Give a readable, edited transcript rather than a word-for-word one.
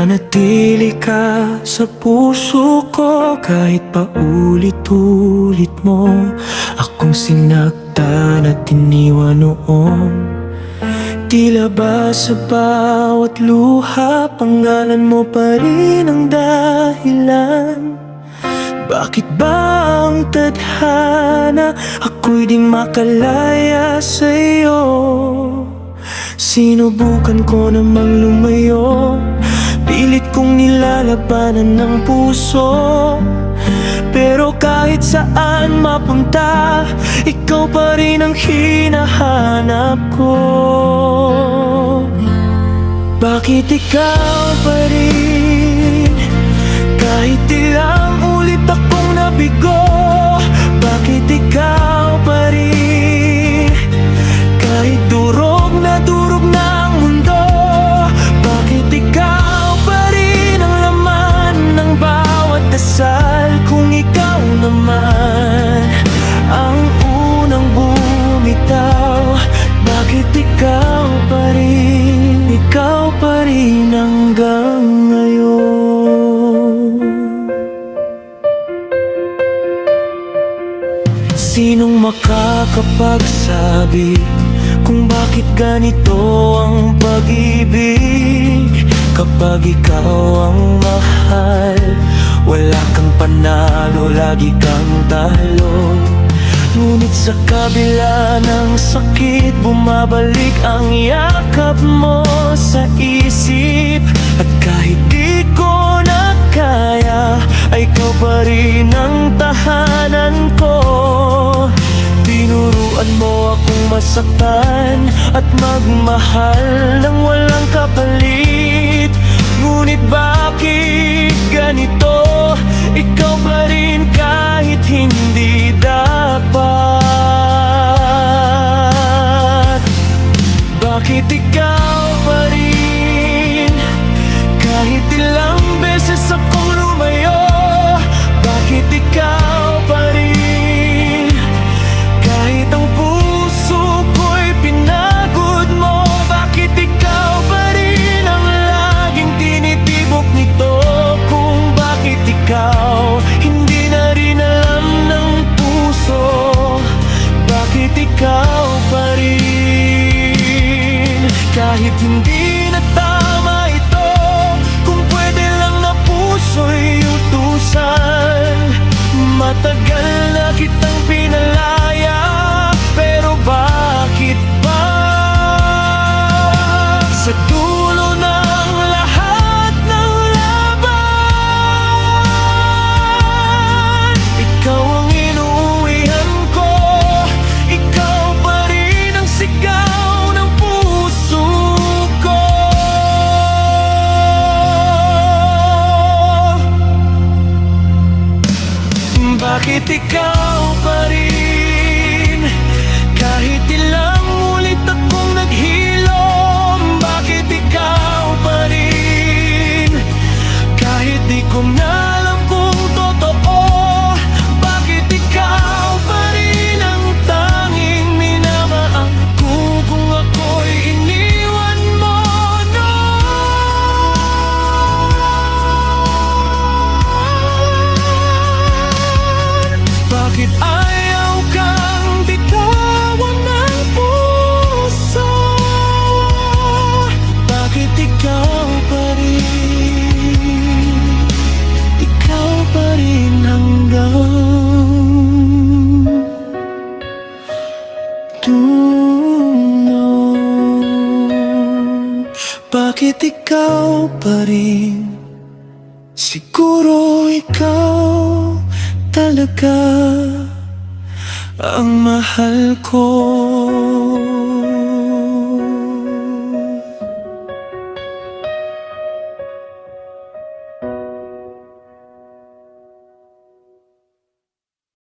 Nanatili ka sa puso ko kahit paulit-ulit mo akong sinaktan at iniwan noon. Tila ba sa bawat luha pangalan mo pa rin ang dahilan? Bakit ba ang tadhana ako'y di makalaya sa'yo? Sinubukan ko namang lumayo, pilit kong nilalabanan ng puso. Pero kahit saan mapunta, ikaw pa rin ang hinahanap ko. Bakit ikaw pa rin? Kahit ilang ulit akong nabigo, bakit ikaw pa rin? Kahit durog na ang mundo, bakit ikaw pa rin ang laman ng bawat dasal? Kung ikaw naman ang unang bumitaw, bakit ikaw pa rin? Ikaw pa rin hanggang ngayon. Sinong makakapagsabi kung bakit ganito ang pag-ibig? Kapag ikaw ang mahal, wala kang panalo, lagi kang talo. Ngunit sa kabila ng sakit, bumabalik ang yakap mo sa isip. At kahit di ko na kaya, ay ikaw pa rin ang tahanan ko. Tinuruan mo akong masaktan at magmahal ng walang kapalit. Ngunit bakit ganito? Ikaw pa rin kahit hindi dapat. Bakit ikaw pa rin? Kahit ilang beses akong lumayo, bakit ikaw pa rin? Kahit ang puso ko'y pinagod mo, bakit ikaw pa rin ang laging tinitibok nito? Kung bakit ikaw hindi na rin alam ng puso, bakit ikaw pa rin? Kahit hindi na tama ito, kung pwede lang na puso'y utusan. Matagal na kitang pinalaya, pero bakit ba? Sa dulo ng lahat ng laban, ikaw ang inuuwihan ko. Ikaw pa rin ang sigaw ng puso ko. Bakit ikaw pa rin? Kahit ilang ulit akong naghilom, bakit ikaw pa rin? Kahit di ko na alam kung totoo, bakit ikaw pa rin ang tanging minamahal ko? Kung ako'y iniwan mo noon, bakit ayaw kang bitawan ng puso? Bakit ikaw pa rin? Ikaw pa rin hanggang dulo. Bakit ikaw pa rin? Siguro ikaw talaga ang mahal ko.